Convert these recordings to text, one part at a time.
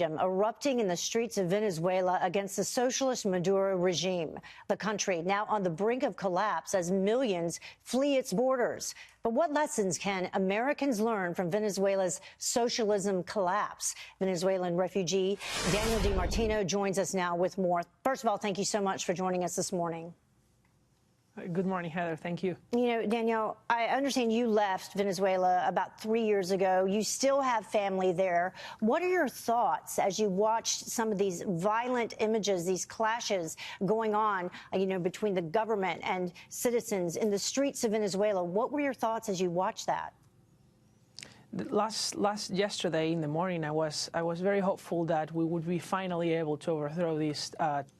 erupting in the streets of Venezuela against the socialist Maduro regime. The country now on the brink of collapse as millions flee its borders. But what lessons can Americans learn from Venezuela's socialism collapse? Venezuelan refugee Daniel Martino joins us now with more. First of all, thank you so much for joining us this morning. Good morning, Heather. Thank you. You know, Daniel, I understand you left Venezuela about 3 years ago. You still have family there. What are your thoughts as you watched some of these violent images, these clashes going on, between the government and citizens in the streets of Venezuela? What were your thoughts as you watched that? Yesterday in the morning, I was very hopeful that we would be finally able to overthrow this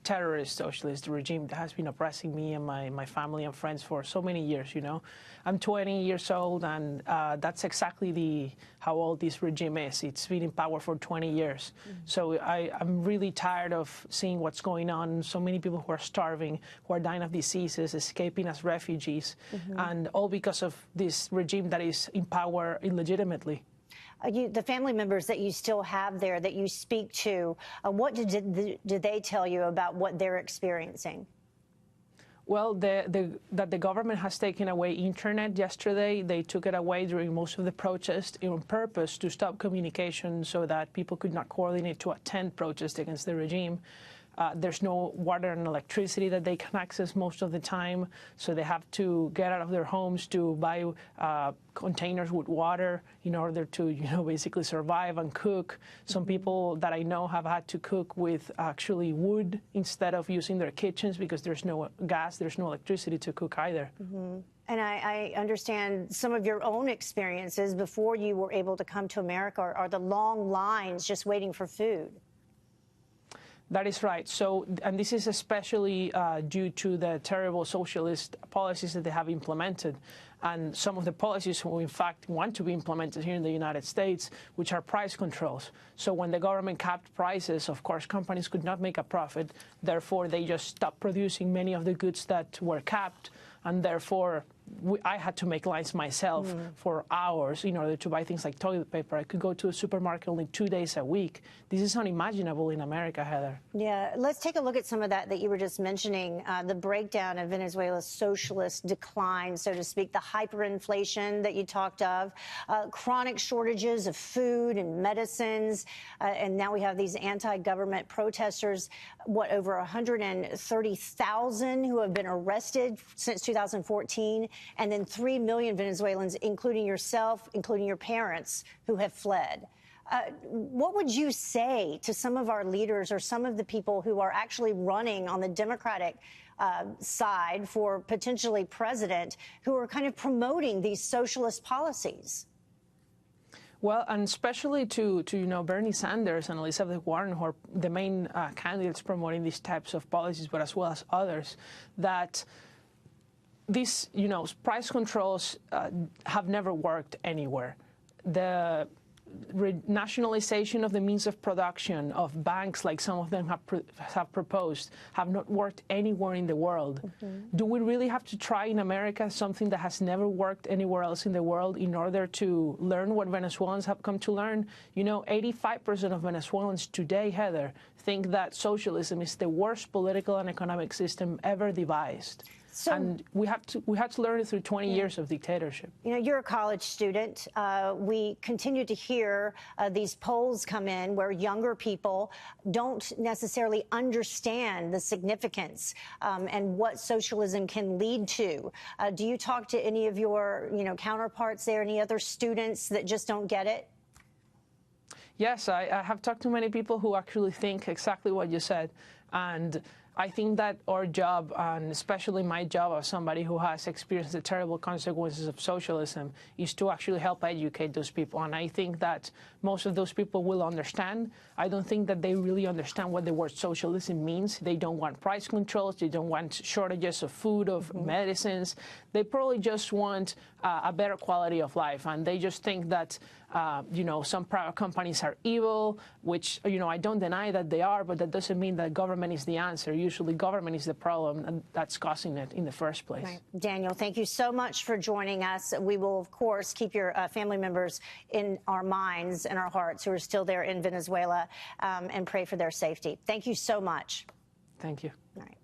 terrorist socialist regime that has been oppressing me and my family and friends for so many years. You know, I'm 20 years old, and that's exactly how old this regime is. It's been in power for 20 years. So I'm really tired of seeing what's going on. So many people who are starving, who are dying of diseases, escaping as refugees, and all because of this regime that is in power illegitimately. The family members that you still have there, that you speak to, what did they tell you about what they're experiencing? Well, that the government has taken away internet yesterday. They took it away during most of the protests on purpose to stop communication so that people could not coordinate to attend protests against the regime. There's no water and electricity that they can access most of the time, so they have to get out of their homes to buy containers with water in order to, basically survive and cook. Some people that I know have had to cook with actually wood instead of using their kitchens because there's no gas, there's no electricity to cook either. And I understand some of your own experiences before you were able to come to America are the long lines just waiting for food. That is right. So, and this is especially due to the terrible socialist policies that they have implemented, and some of the policies who, in fact, want to be implemented here in the United States, which are price controls. So when the government capped prices, of course, companies could not make a profit. Therefore, they just stopped producing many of the goods that were capped, and therefore, I had to make lines myself for hours in order to buy things like toilet paper. I could go to a supermarket only 2 days a week. This is unimaginable in America, Heather. Yeah, let's take a look at some of that you were just mentioning, the breakdown of Venezuela's socialist decline, so to speak, the hyperinflation that you talked of, chronic shortages of food and medicines, and now we have these anti-government protesters, over 130,000 who have been arrested since 2014. And then 3 million Venezuelans, including yourself, including your parents, who have fled. What would you say to some of our leaders or some of the people who are actually running on the Democratic side for potentially president, who are kind of promoting these socialist policies? Well, and especially to Bernie Sanders and Elizabeth Warren, who are the main candidates promoting these types of policies, but as well as others, that these, price controls have never worked anywhere. The nationalization of the means of production of banks, like some of them have proposed, have not worked anywhere in the world. Do we really have to try in America something that has never worked anywhere else in the world in order to learn what Venezuelans have come to learn? 85% of Venezuelans today, Heather, think that socialism is the worst political and economic system ever devised. And we had to learn it through 20 years of dictatorship. You're a college student. We continue to hear these polls come in where younger people don't necessarily understand the significance and what socialism can lead to. Do you talk to any of your, counterparts there, any other students that just don't get it? Yes, I have talked to many people who actually think exactly what you said. And I think that our job, and especially my job as somebody who has experienced the terrible consequences of socialism, is to actually help educate those people. And I think that most of those people will understand. I don't think that they really understand what the word socialism means. They don't want price controls. They don't want shortages of food, of medicines. They probably just want a better quality of life. And they just think that, you know, some private companies are evil, which, you know, I don't deny that they are, but that doesn't mean that government is the answer. Usually government is the problem, and that's causing it in the first place. Right. Daniel, thank you so much for joining us. We will, of course, keep your family members in our minds and our hearts who are still there in Venezuela, and pray for their safety. Thank you so much. Thank you. All right.